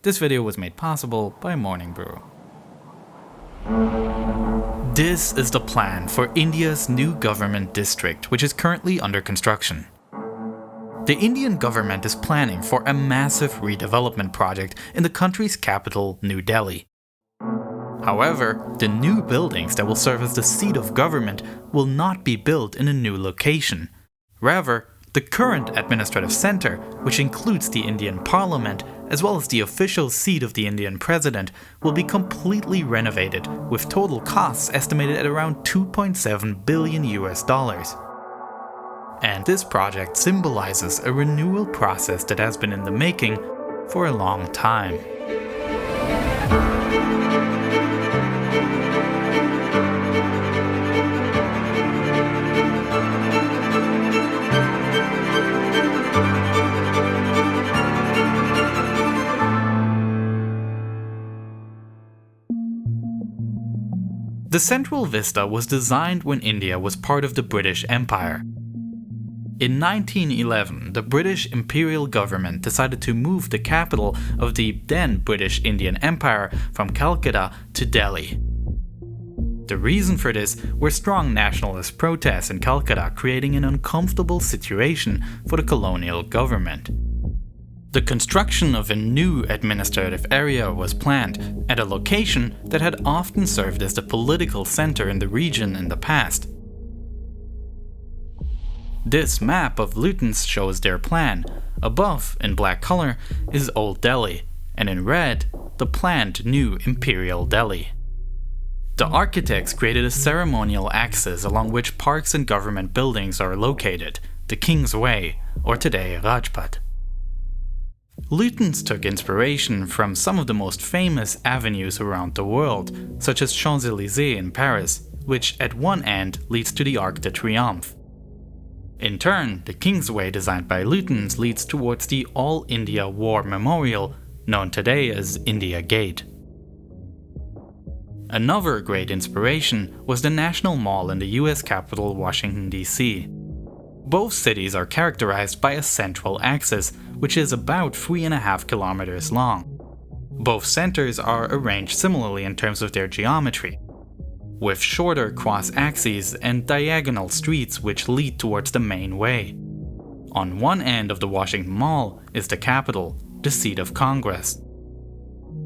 This video was made possible by Morning Brew. This is the plan for India's new government district, which is currently under construction. The Indian government is planning for a massive redevelopment project in the country's capital, New Delhi. However, the new buildings that will serve as the seat of government will not be built in a new location. Rather, the current administrative center, which includes the Indian Parliament as well as the official seat of the Indian President, will be completely renovated, with total costs estimated at around $2.7 billion. And this project symbolizes a renewal process that has been in the making for a long time. The Central Vista was designed when India was part of the British Empire. In 1911, the British imperial government decided to move the capital of the then British Indian Empire from Calcutta to Delhi. The reason for this were strong nationalist protests in Calcutta, creating an uncomfortable situation for the colonial government. The construction of a new administrative area was planned at a location that had often served as the political center in the region in the past. This map of Lutyens shows their plan. Above, in black color, is Old Delhi, and in red, the planned new Imperial Delhi. The architects created a ceremonial axis along which parks and government buildings are located, the King's Way, or today Rajpath. Lutyens took inspiration from some of the most famous avenues around the world, such as Champs-Élysées in Paris, which at one end leads to the Arc de Triomphe. In turn, the Kingsway designed by Lutyens leads towards the All India War Memorial, known today as India Gate. Another great inspiration was the National Mall in the US capital, Washington, D.C. Both cities are characterized by a central axis, which is about 3.5 kilometers long. Both centers are arranged similarly in terms of their geometry, with shorter cross-axes and diagonal streets which lead towards the main way. On one end of the Washington Mall is the Capitol, the seat of Congress.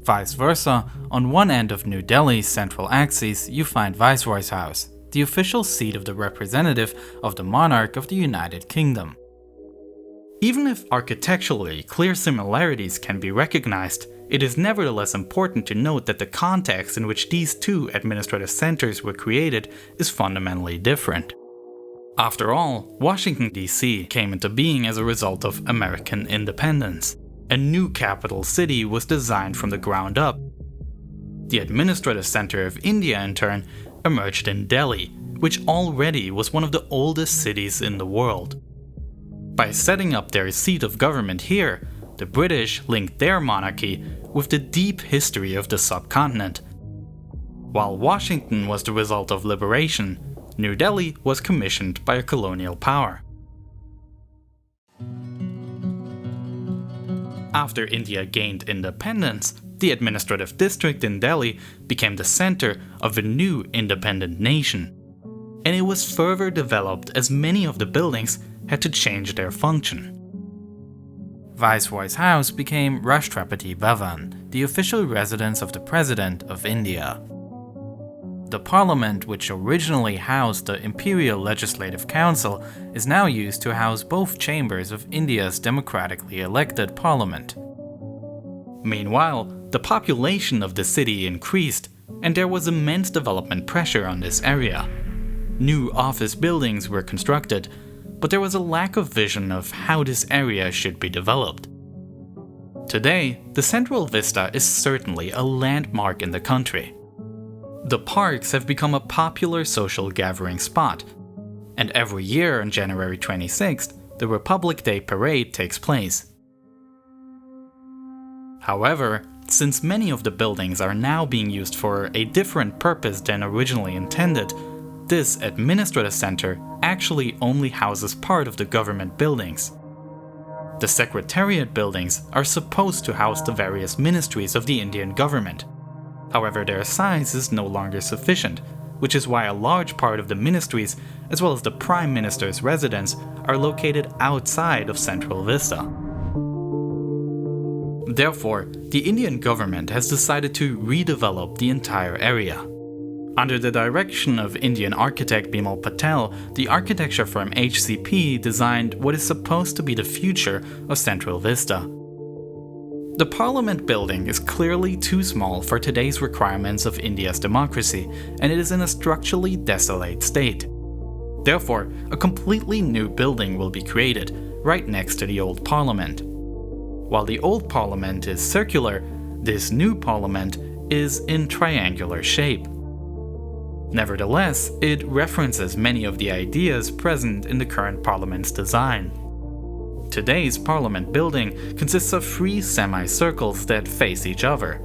Vice versa, on one end of New Delhi's central axis you find Viceroy's House, the official seat of the representative of the monarch of the United Kingdom. Even if architecturally clear similarities can be recognized, it is nevertheless important to note that the context in which these two administrative centers were created is fundamentally different. After all, Washington, D.C. came into being as a result of American independence. A new capital city was designed from the ground up. The administrative center of India, in turn, emerged in Delhi, which already was one of the oldest cities in the world. By setting up their seat of government here, the British linked their monarchy with the deep history of the subcontinent. While Washington was the result of liberation, New Delhi was commissioned by a colonial power. After India gained independence, the administrative district in Delhi became the center of a new independent nation. And it was further developed as many of the buildings had to change their function. Viceroy's House became Rashtrapati Bhavan, the official residence of the President of India. The parliament, which originally housed the Imperial Legislative Council, is now used to house both chambers of India's democratically elected parliament. Meanwhile, the population of the city increased, and there was immense development pressure on this area. New office buildings were constructed, but there was a lack of vision of how this area should be developed. Today, the Central Vista is certainly a landmark in the country. The parks have become a popular social gathering spot, and every year on January 26th, the Republic Day Parade takes place. However, since many of the buildings are now being used for a different purpose than originally intended, this administrative center actually only houses part of the government buildings. The secretariat buildings are supposed to house the various ministries of the Indian government. However, their size is no longer sufficient, which is why a large part of the ministries, as well as the Prime Minister's residence, are located outside of Central Vista. Therefore, the Indian government has decided to redevelop the entire area. Under the direction of Indian architect Bimal Patel, the architecture firm HCP designed what is supposed to be the future of Central Vista. The Parliament building is clearly too small for today's requirements of India's democracy, and it is in a structurally desolate state. Therefore, a completely new building will be created, right next to the old Parliament. While the old Parliament is circular, this new Parliament is in triangular shape. Nevertheless, it references many of the ideas present in the current Parliament's design. Today's Parliament building consists of 3 semicircles that face each other.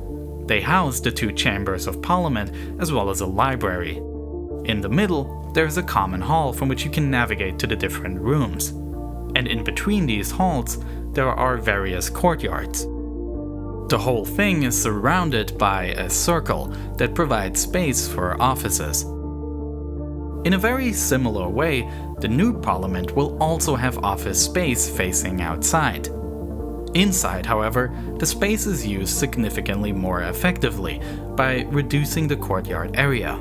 They house the 2 chambers of Parliament as well as a library. In the middle, there is a common hall from which you can navigate to the different rooms. And in between these halls, there are various courtyards. The whole thing is surrounded by a circle that provides space for offices. In a very similar way, the new Parliament will also have office space facing outside. Inside, however, the space is used significantly more effectively by reducing the courtyard area.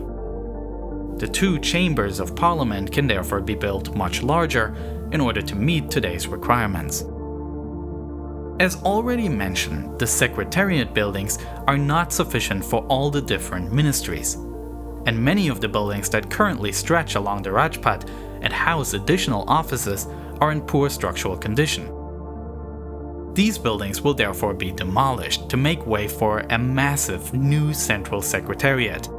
The 2 chambers of Parliament can therefore be built much larger in order to meet today's requirements. As already mentioned, the secretariat buildings are not sufficient for all the different ministries, and many of the buildings that currently stretch along the Rajpath and house additional offices are in poor structural condition. These buildings will therefore be demolished to make way for a massive new central secretariat.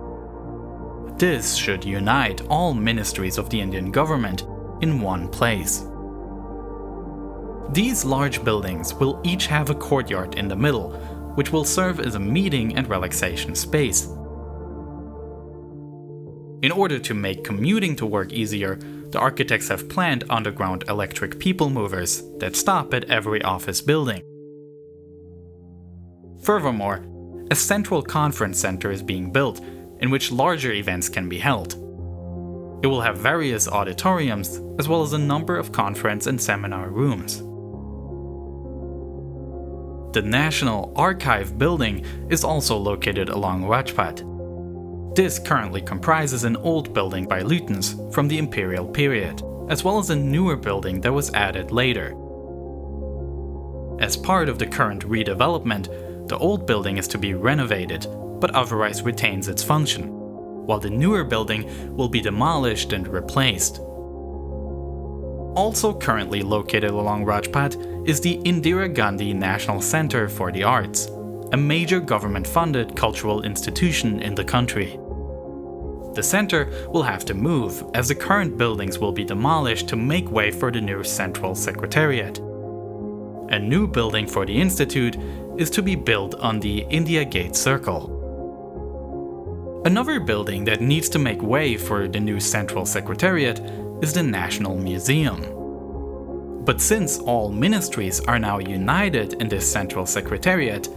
This should unite all ministries of the Indian government in one place. These large buildings will each have a courtyard in the middle, which will serve as a meeting and relaxation space. In order to make commuting to work easier, the architects have planned underground electric people movers that stop at every office building. Furthermore, a central conference center is being built in which larger events can be held. It will have various auditoriums as well as a number of conference and seminar rooms. The National Archive building is also located along Rajpath. This currently comprises an old building by Lutens from the imperial period, as well as a newer building that was added later. As part of the current redevelopment, the old building is to be renovated, but otherwise retains its function, while the newer building will be demolished and replaced. Also currently located along Rajpath is the Indira Gandhi National Center for the Arts, a major government-funded cultural institution in the country. The center will have to move, as the current buildings will be demolished to make way for the new Central Secretariat. A new building for the institute is to be built on the India Gate Circle. Another building that needs to make way for the new Central Secretariat is the National Museum. But since all ministries are now united in this Central Secretariat,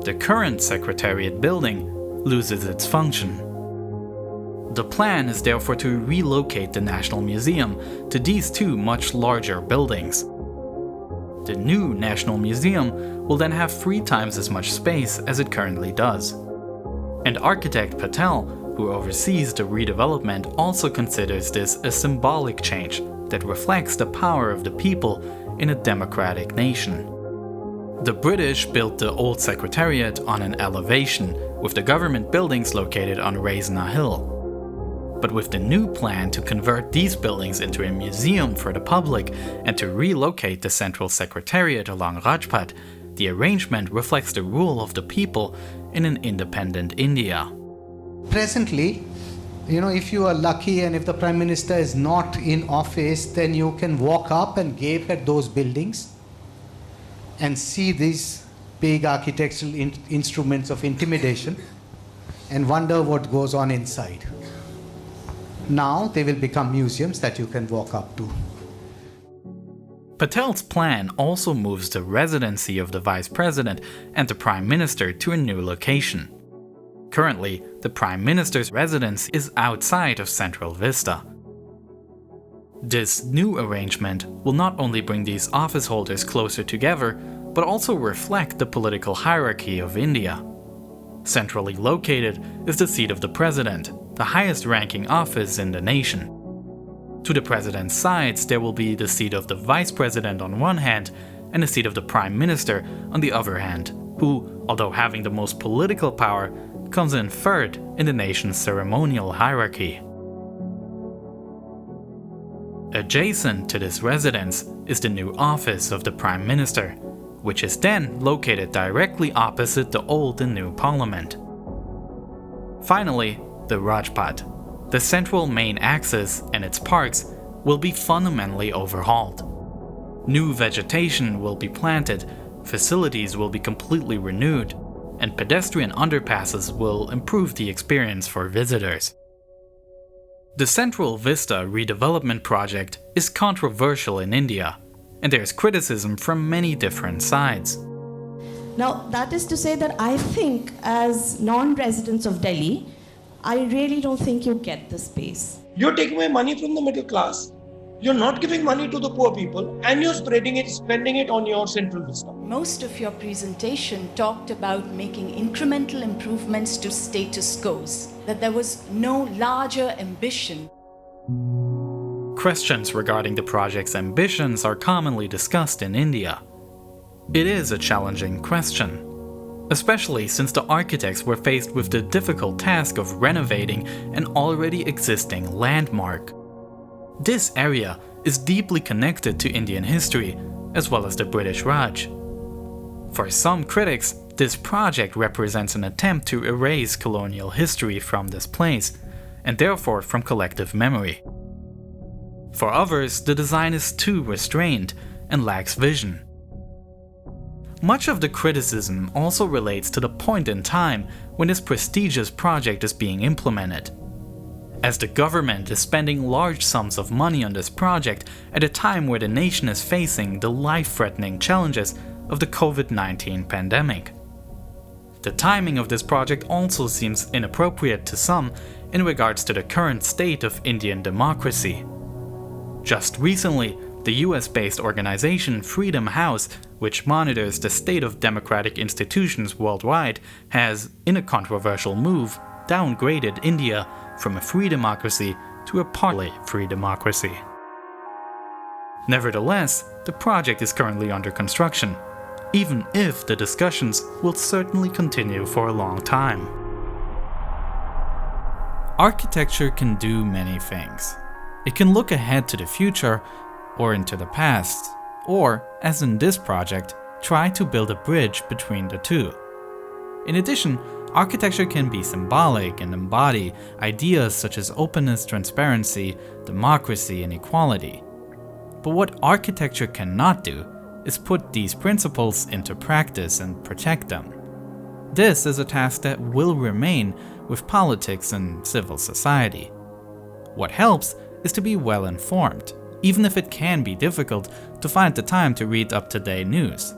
the current Secretariat building loses its function. The plan is therefore to relocate the National Museum to these 2 much larger buildings. The new National Museum will then have 3 times as much space as it currently does. And architect Patel, who oversees the redevelopment, also considers this a symbolic change that reflects the power of the people in a democratic nation. The British built the old Secretariat on an elevation, with the government buildings located on Raisina Hill. But with the new plan to convert these buildings into a museum for the public and to relocate the Central Secretariat along Rajpath, the arrangement reflects the rule of the people in an independent India. Presently, if you are lucky and if the Prime Minister is not in office, then you can walk up and gape at those buildings and see these big architectural instruments of intimidation and wonder what goes on inside. Now they will become museums that you can walk up to. Patel's plan also moves the residency of the Vice President and the Prime Minister to a new location. Currently, the Prime Minister's residence is outside of Central Vista. This new arrangement will not only bring these office holders closer together, but also reflect the political hierarchy of India. Centrally located is the seat of the President, the highest-ranking office in the nation. To the President's sides, there will be the seat of the Vice President on one hand and the seat of the Prime Minister on the other hand, who, although having the most political power, comes in third in the nation's ceremonial hierarchy. Adjacent to this residence is the new office of the Prime Minister, which is then located directly opposite the old and new Parliament. Finally, the Rajpath, the central main axis and its parks, will be fundamentally overhauled. New vegetation will be planted, facilities will be completely renewed, and pedestrian underpasses will improve the experience for visitors. The Central Vista redevelopment project is controversial in India, and there is criticism from many different sides. Now, that is to say that I think, as non-residents of Delhi, I really don't think you get the space. You're taking away money from the middle class. You're not giving money to the poor people, and you're spending it on your Central Vista. Most of your presentation talked about making incremental improvements to status quos, that there was no larger ambition. Questions regarding the project's ambitions are commonly discussed in India. It is a challenging question, especially since the architects were faced with the difficult task of renovating an already existing landmark. This area is deeply connected to Indian history, as well as the British Raj. For some critics, this project represents an attempt to erase colonial history from this place, and therefore from collective memory. For others, the design is too restrained and lacks vision. Much of the criticism also relates to the point in time when this prestigious project is being implemented. As the government is spending large sums of money on this project at a time where the nation is facing the life-threatening challenges of the COVID-19 pandemic. The timing of this project also seems inappropriate to some in regards to the current state of Indian democracy. Just recently, the US-based organization Freedom House, which monitors the state of democratic institutions worldwide, has, in a controversial move, downgraded India from a free democracy to a partly free democracy. Nevertheless, the project is currently under construction, even if the discussions will certainly continue for a long time. Architecture can do many things. It can look ahead to the future or into the past, or, as in this project, try to build a bridge between the two. In addition, architecture can be symbolic and embody ideas such as openness, transparency, democracy, and equality. But what architecture cannot do is put these principles into practice and protect them. This is a task that will remain with politics and civil society. What helps is to be well informed, even if it can be difficult to find the time to read up-to-date news.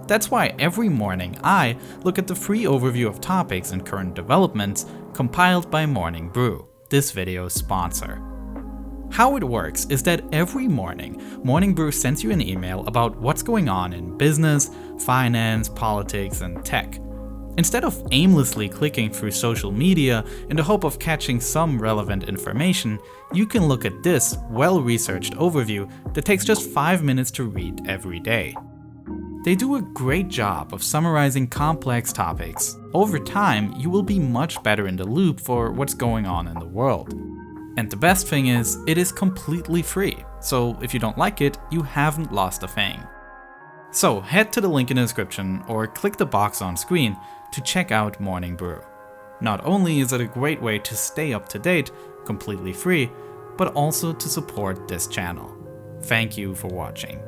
That's why every morning I look at the free overview of topics and current developments compiled by Morning Brew, this video's sponsor. How it works is that every morning, Morning Brew sends you an email about what's going on in business, finance, politics, and tech. Instead of aimlessly clicking through social media in the hope of catching some relevant information, you can look at this well-researched overview that takes just 5 minutes to read every day. They do a great job of summarizing complex topics. Over time, you will be much better in the loop for what's going on in the world. And the best thing is, it is completely free, so if you don't like it, you haven't lost a thing. So head to the link in the description or click the box on screen to check out Morning Brew. Not only is it a great way to stay up to date, completely free, but also to support this channel. Thank you for watching.